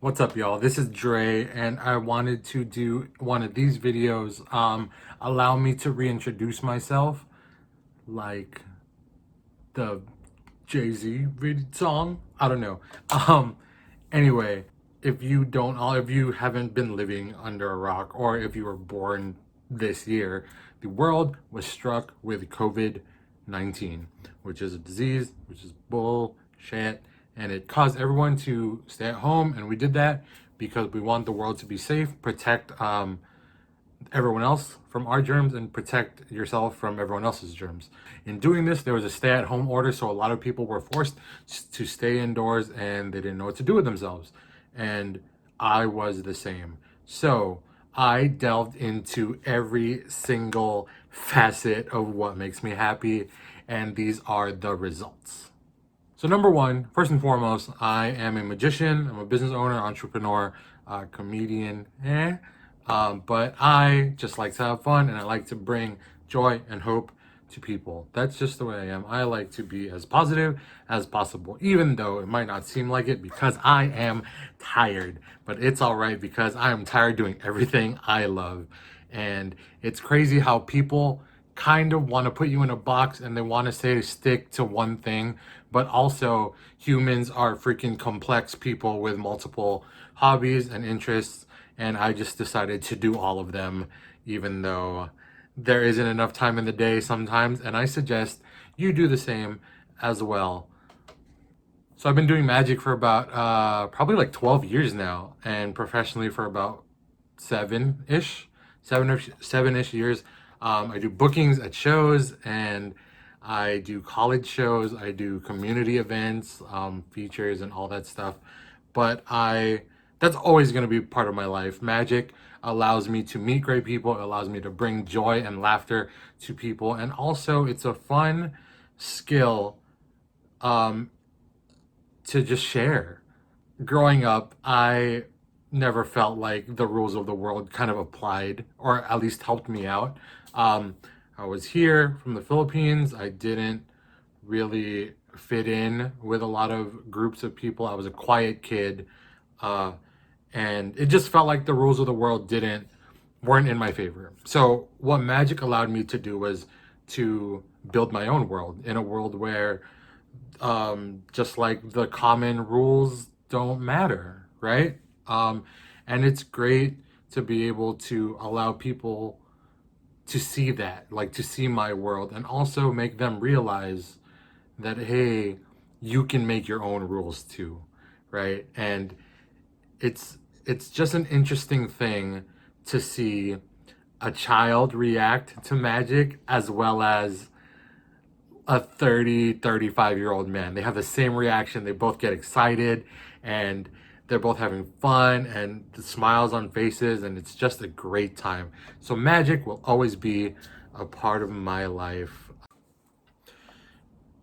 What's up, y'all? This is Dre, and I wanted to do one of these videos. Allow me to reintroduce myself, like the Jay-Z song. I don't know. Um, anyway, if you haven't been living under a rock, or if you were born this year, the world was struck with COVID-19, which is a disease, which is bullshit, and it caused everyone to stay at home, and we did that because we want the world to be safe, protect everyone else from our germs, and protect yourself from everyone else's germs. In doing this, there was a stay-at-home order, so a lot of people were forced to stay indoors, and they didn't know what to do with themselves. And I was the same. So I delved into every single facet of what makes me happy, and these are the results. So number one, first and foremost, I am a magician. I'm a business owner, entrepreneur, comedian, but I just like to have fun, and I like to bring joy and hope to people. That's just the way I am. I like to be as positive as possible, even though it might not seem like it, because I am tired. But it's all right, because I am tired doing everything I love. And it's crazy how people kind of want to put you in a box, and they want to say to stick to one thing, but also humans are freaking complex people with multiple hobbies and interests, and I just decided to do all of them, even though there isn't enough time in the day sometimes, and I suggest you do the same as well. So I've been doing magic for about probably like 12 years now, and professionally for about seven-ish years. I do bookings at shows, and I do college shows. I do community events, features, and all that stuff. But that's always going to be part of my life. Magic allows me to meet great people. It allows me to bring joy and laughter to people, and also it's a fun skill um, to just share. Growing up, I never felt like the rules of the world kind of applied, or at least helped me out. Um, I was here from the Philippines. I didn't really fit in with a lot of groups of people. I was a quiet kid, uh, and it just felt like the rules of the world didn't weren't in my favor. So what magic allowed me to do was to build my own world, in a world where just like the common rules don't matter, right? And it's great to be able to allow people to see that, like to see my world, and also make them realize that, hey, you can make your own rules too, right? And it's it's just an interesting thing to see a child react to magic, as well as a 35-year-old man. They have the same reaction. They both get excited, and they're both having fun, and the smiles on faces, and it's just a great time. So magic will always be a part of my life.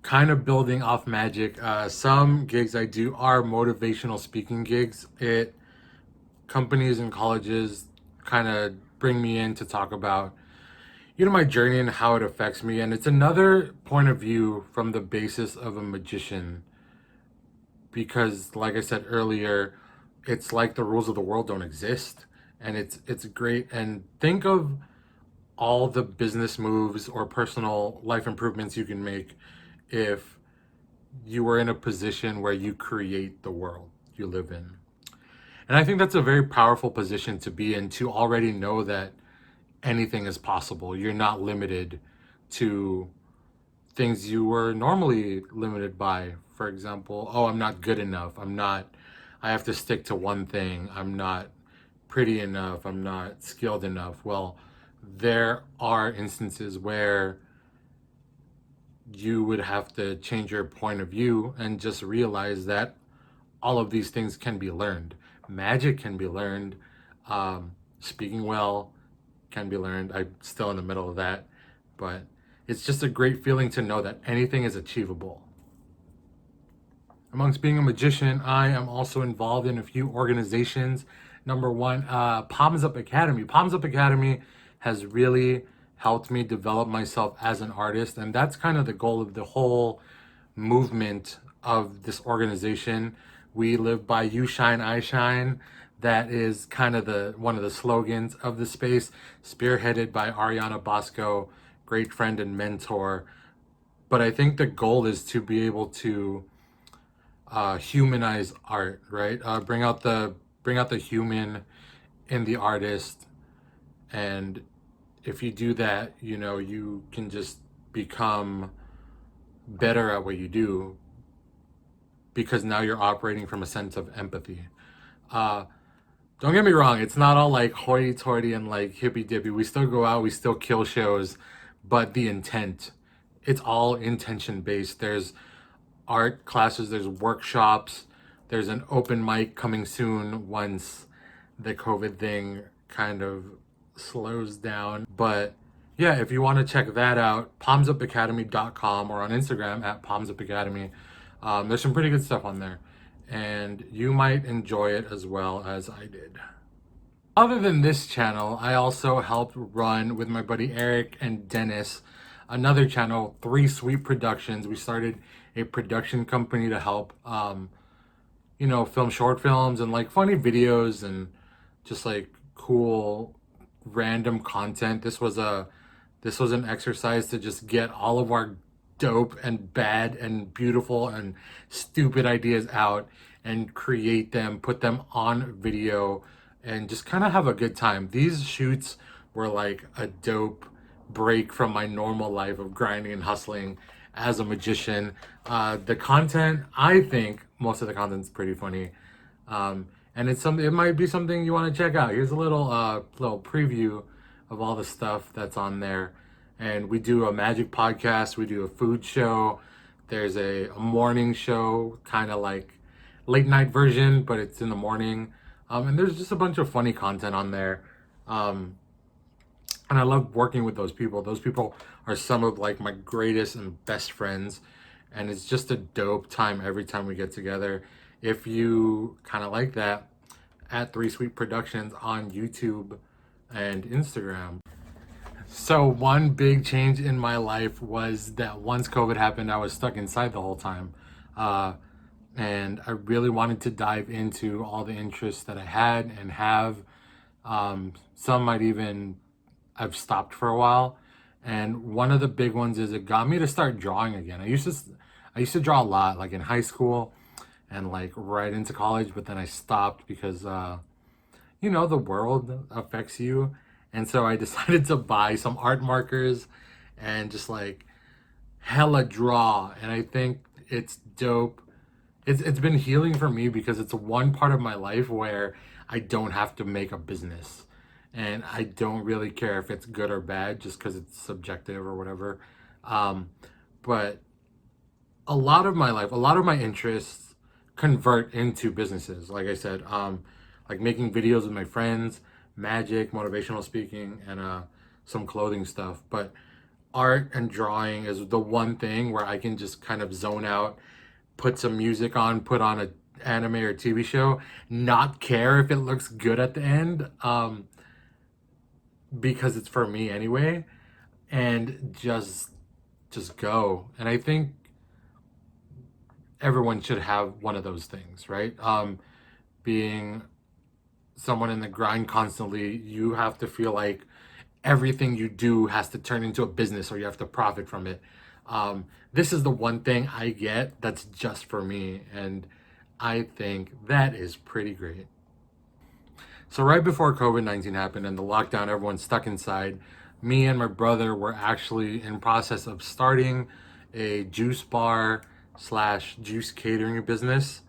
Kind of building off magic, some gigs I do are motivational speaking gigs. It Companies and colleges kind of bring me in to talk about my journey and how it affects me, and it's another point of view from the basis of a magician, because like I said earlier, it's like the rules of the world don't exist, and it's great. And think of all the business moves or personal life improvements you can make if you were in a position where you create the world you live in. And I think that's a very powerful position to be in, to already know that anything is possible. You're not limited to things you were normally limited by. For example, oh, I'm not good enough. I have to stick to one thing. I'm not pretty enough. I'm not skilled enough. Well, there are instances where you would have to change your point of view and just realize that all of these things can be learned. Magic can be learned. Speaking well can be learned. I'm still in the middle of that, but it's just a great feeling to know that anything is achievable. Amongst being a magician, I am also involved in a few organizations. Number one, Palms Up Academy. Palms Up Academy has really helped me develop myself as an artist, and that's kind of the goal of the whole movement of this organization, We live by you shine, I shine. That is kind of the one of the slogans of the space, spearheaded by Ariana Bosco, great friend and mentor. But I think the goal is to be able to humanize art, right? Bring out the human in the artist, and if you do that, you know, you can just become better at what you do because now you're operating from a sense of empathy. Uh, don't get me wrong, it's not all like hoity-toity and like hippy-dippy. We still go out, we still kill shows, but the intent, it's all intention based. There's art classes, there's workshops, there's an open mic coming soon once the COVID thing kind of slows down. But yeah, if you want to check that out, palmsupacademy.com or on Instagram at palmsupacademy. There's some pretty good stuff on there, and you might enjoy it as well as I did. Other than this channel, I also helped run with my buddy Eric and Dennis another channel, Three Sweet Productions. We started a production company to help, you know, film short films and like funny videos and just like cool random content. This was an exercise to just get all of our dope and bad and beautiful and stupid ideas out and create them, put them on video, and just kind of have a good time. These shoots were like a dope break from my normal life of grinding and hustling as a magician. The content, I think most of the content's pretty funny. And it might be something you want to check out. Here's a little preview of all the stuff that's on there. And we do a magic podcast, we do a food show, there's a morning show, kind of like late night version, but it's in the morning. And there's just a bunch of funny content on there. And I love working with those people. Those people are some of like my greatest and best friends, and it's just a dope time every time we get together. If you kind of like that, at Three Sweet Productions on YouTube and Instagram. So one big change in my life was that once COVID happened, I was stuck inside the whole time. And I really wanted to dive into all the interests that I had and have. Some might even I've stopped for a while. And one of the big ones is it got me to start drawing again. I used to draw a lot, like in high school and like right into college, but then I stopped because you know, the world affects you. And so I decided to buy some art markers and just like hella draw. And I think it's dope. It's been healing for me because it's one part of my life where I don't have to make a business. And I don't really care if it's good or bad just because it's subjective or whatever. But a lot of my life, a lot of my interests convert into businesses. Like I said, like making videos with my friends, magic, motivational speaking, and some clothing stuff. But art and drawing is the one thing where I can just kind of zone out, put some music on, put on a anime or TV show, not care if it looks good at the end, because it's for me anyway, and just go. And I think everyone should have one of those things, right? Being someone in the grind constantly, you have to feel like everything you do has to turn into a business or you have to profit from it. This is the one thing I get that's just for me, and I think that is pretty great. So right before COVID-19 happened and the lockdown, everyone's stuck inside, me and my brother were actually in process of starting a juice bar slash juice catering business,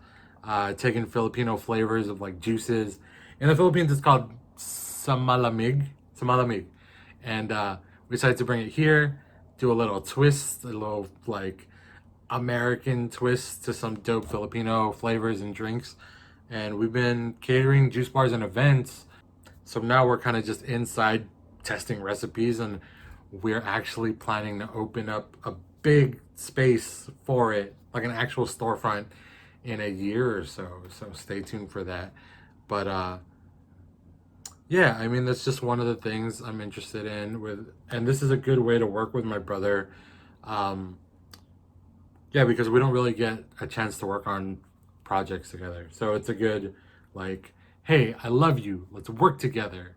taking Filipino flavors of like juices. In the Philippines, it's called samalamig. And we decided to bring it here, do a little twist, a little like American twist to some dope Filipino flavors and drinks. And we've been catering juice bars and events. So now we're kind of just inside testing recipes, and we're actually planning to open up a big space for it, like an actual storefront in a year or so. So stay tuned for that. But yeah, I mean, that's just one of the things I'm interested in with, and this is a good way to work with my brother. Yeah, because we don't really get a chance to work on projects together. So it's a good, like, hey, I love you, let's work together.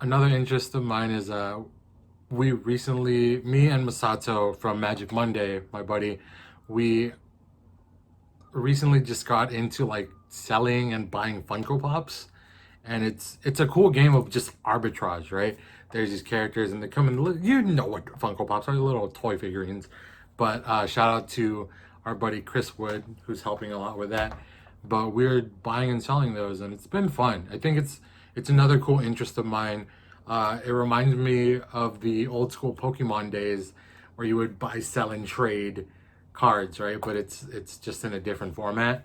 Another interest of mine is we recently, me and Masato from Magic Monday, my buddy, we recently just got into like selling and buying Funko Pops, and it's a cool game of just arbitrage, right? There's these characters, and they come in. You know what Funko Pops are? Little toy figurines. But shout out to our buddy Chris Wood, who's helping a lot with that. But we're buying and selling those, and it's been fun. I think it's another cool interest of mine. It reminds me of the old school Pokemon days, where you would buy, sell, and trade cards, right? But it's just in a different format,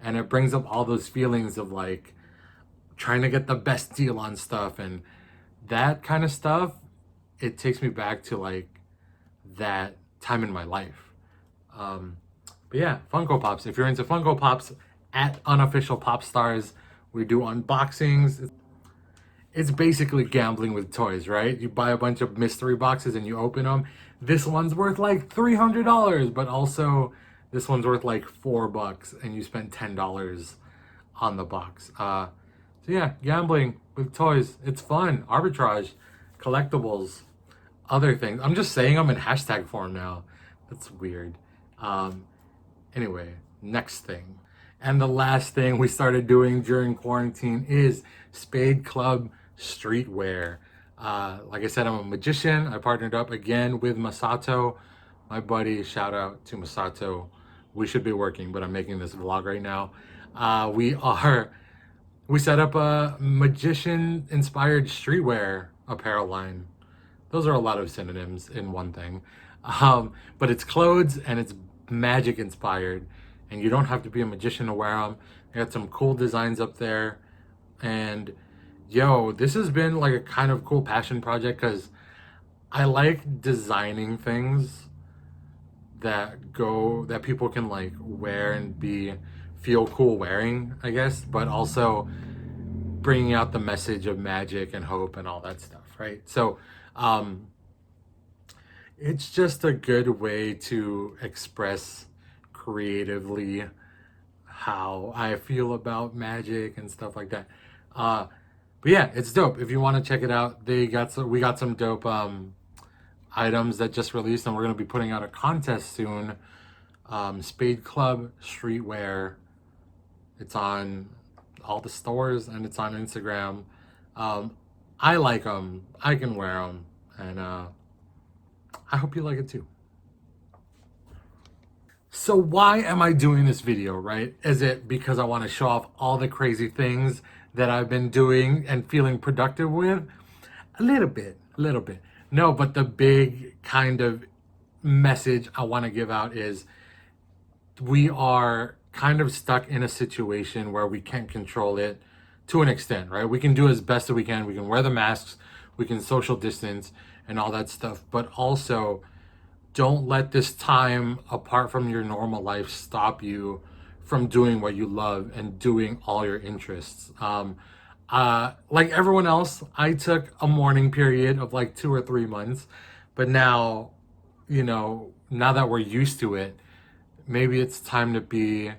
and it brings up all those feelings of like trying to get the best deal on stuff and that kind of stuff. It takes me back to like that time in my life. But yeah, Funko Pops. If you're into Funko Pops, at Unofficial Pop Stars, we do unboxings. It's basically gambling with toys, right? You buy a bunch of mystery boxes and you open them. This one's worth like $300, but also this one's worth like $4 and you spent $10 on the box. So yeah, gambling with toys. It's fun. Arbitrage, collectibles, other things. I'm just saying them in hashtag form now. That's weird. Anyway, next thing. And the last thing we started doing during quarantine is Spade Club streetwear. Like I said, I'm a magician. I partnered up again with Masato, my buddy. Shout out to Masato. We should be working, but I'm making this vlog right now. We set up a magician inspired streetwear apparel line. Those are a lot of synonyms in one thing. But it's clothes and it's magic inspired, and you don't have to be a magician to wear them. They got some cool designs up there, and yo, this has been like a kind of cool passion project because I like designing things that people can like wear and feel cool wearing, I guess, but also bringing out the message of magic and hope and all that stuff, right? So it's just a good way to express creatively how I feel about magic and stuff like that. But yeah, it's dope. If you want to check it out, we got some dope items that just released, and we're gonna be putting out a contest soon. Spade Club streetwear. It's on all the stores and it's on Instagram. I like them. I can wear them, and I hope you like it too. So why am I doing this video, right? Is it because I want to show off all the crazy things that I've been doing and feeling productive with? A little bit. No, but the big kind of message I want to give out is we are kind of stuck in a situation where we can't control it to an extent, right? We can do as best as we can. We can wear the masks, we can social distance and all that stuff, but also don't let this time apart from your normal life stop you from doing what you love and doing all your interests. Like everyone else, I took a mourning period of like 2 or 3 months, but now, now that we're used to it, maybe it's time to be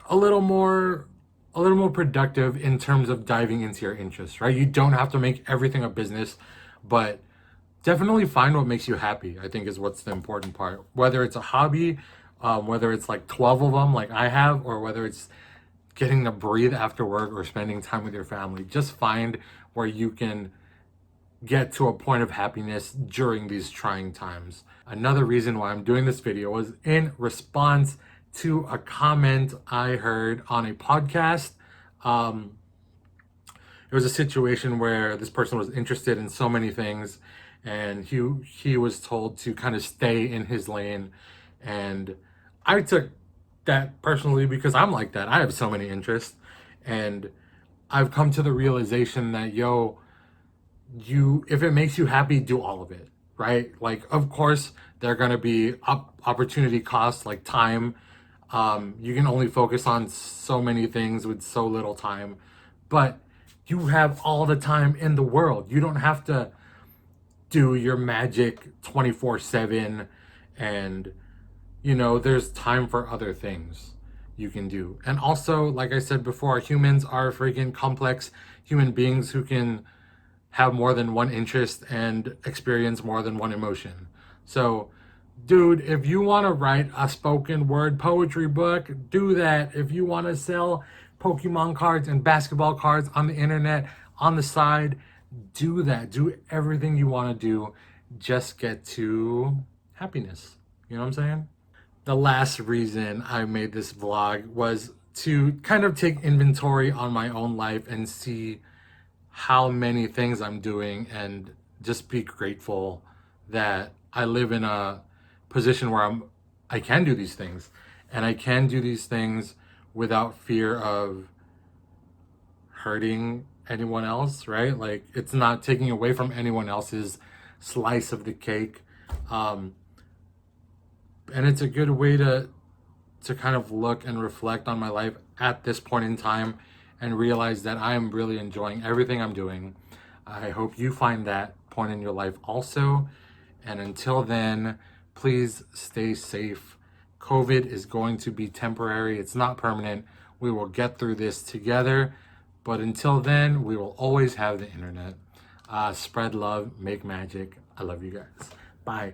a little more productive in terms of diving into your interests, right? You don't have to make everything a business, but definitely find what makes you happy, I think, is what's the important part. Whether it's a hobby, whether it's like 12 of them like I have, or whether it's getting to breathe after work or spending time with your family, just find where you can get to a point of happiness during these trying times. Another reason why I'm doing this video was in response to a comment I heard on a podcast. It was a situation where this person was interested in so many things, and he was told to kind of stay in his lane. And I took that personally because I'm like that. I have so many interests, and I've come to the realization that, if it makes you happy, do all of it, right? Like, of course, there are going to be opportunity costs, like time. You can only focus on so many things with so little time, but you have all the time in the world. You don't have to do your magic 24/7 and, there's time for other things you can do. And also, like I said before, humans are freaking complex human beings who can have more than one interest and experience more than one emotion. So, dude, if you want to write a spoken word poetry book, do that. If you want to sell Pokemon cards and basketball cards on the internet on the side, do that. Do everything you want to do. Just get to happiness. You know what I'm saying? The last reason I made this vlog was to kind of take inventory on my own life and see how many things I'm doing and just be grateful that I live in a position where I can do these things, and I can do these things without fear of hurting anyone else, right? Like, it's not taking away from anyone else's slice of the cake. And it's a good way to kind of look and reflect on my life at this point in time and realize that I am really enjoying everything I'm doing. I hope you find that point in your life also. And until then, please stay safe. COVID is going to be temporary. It's not permanent. We will get through this together. But until then, we will always have the internet. Spread love, make magic. I love you guys. Bye.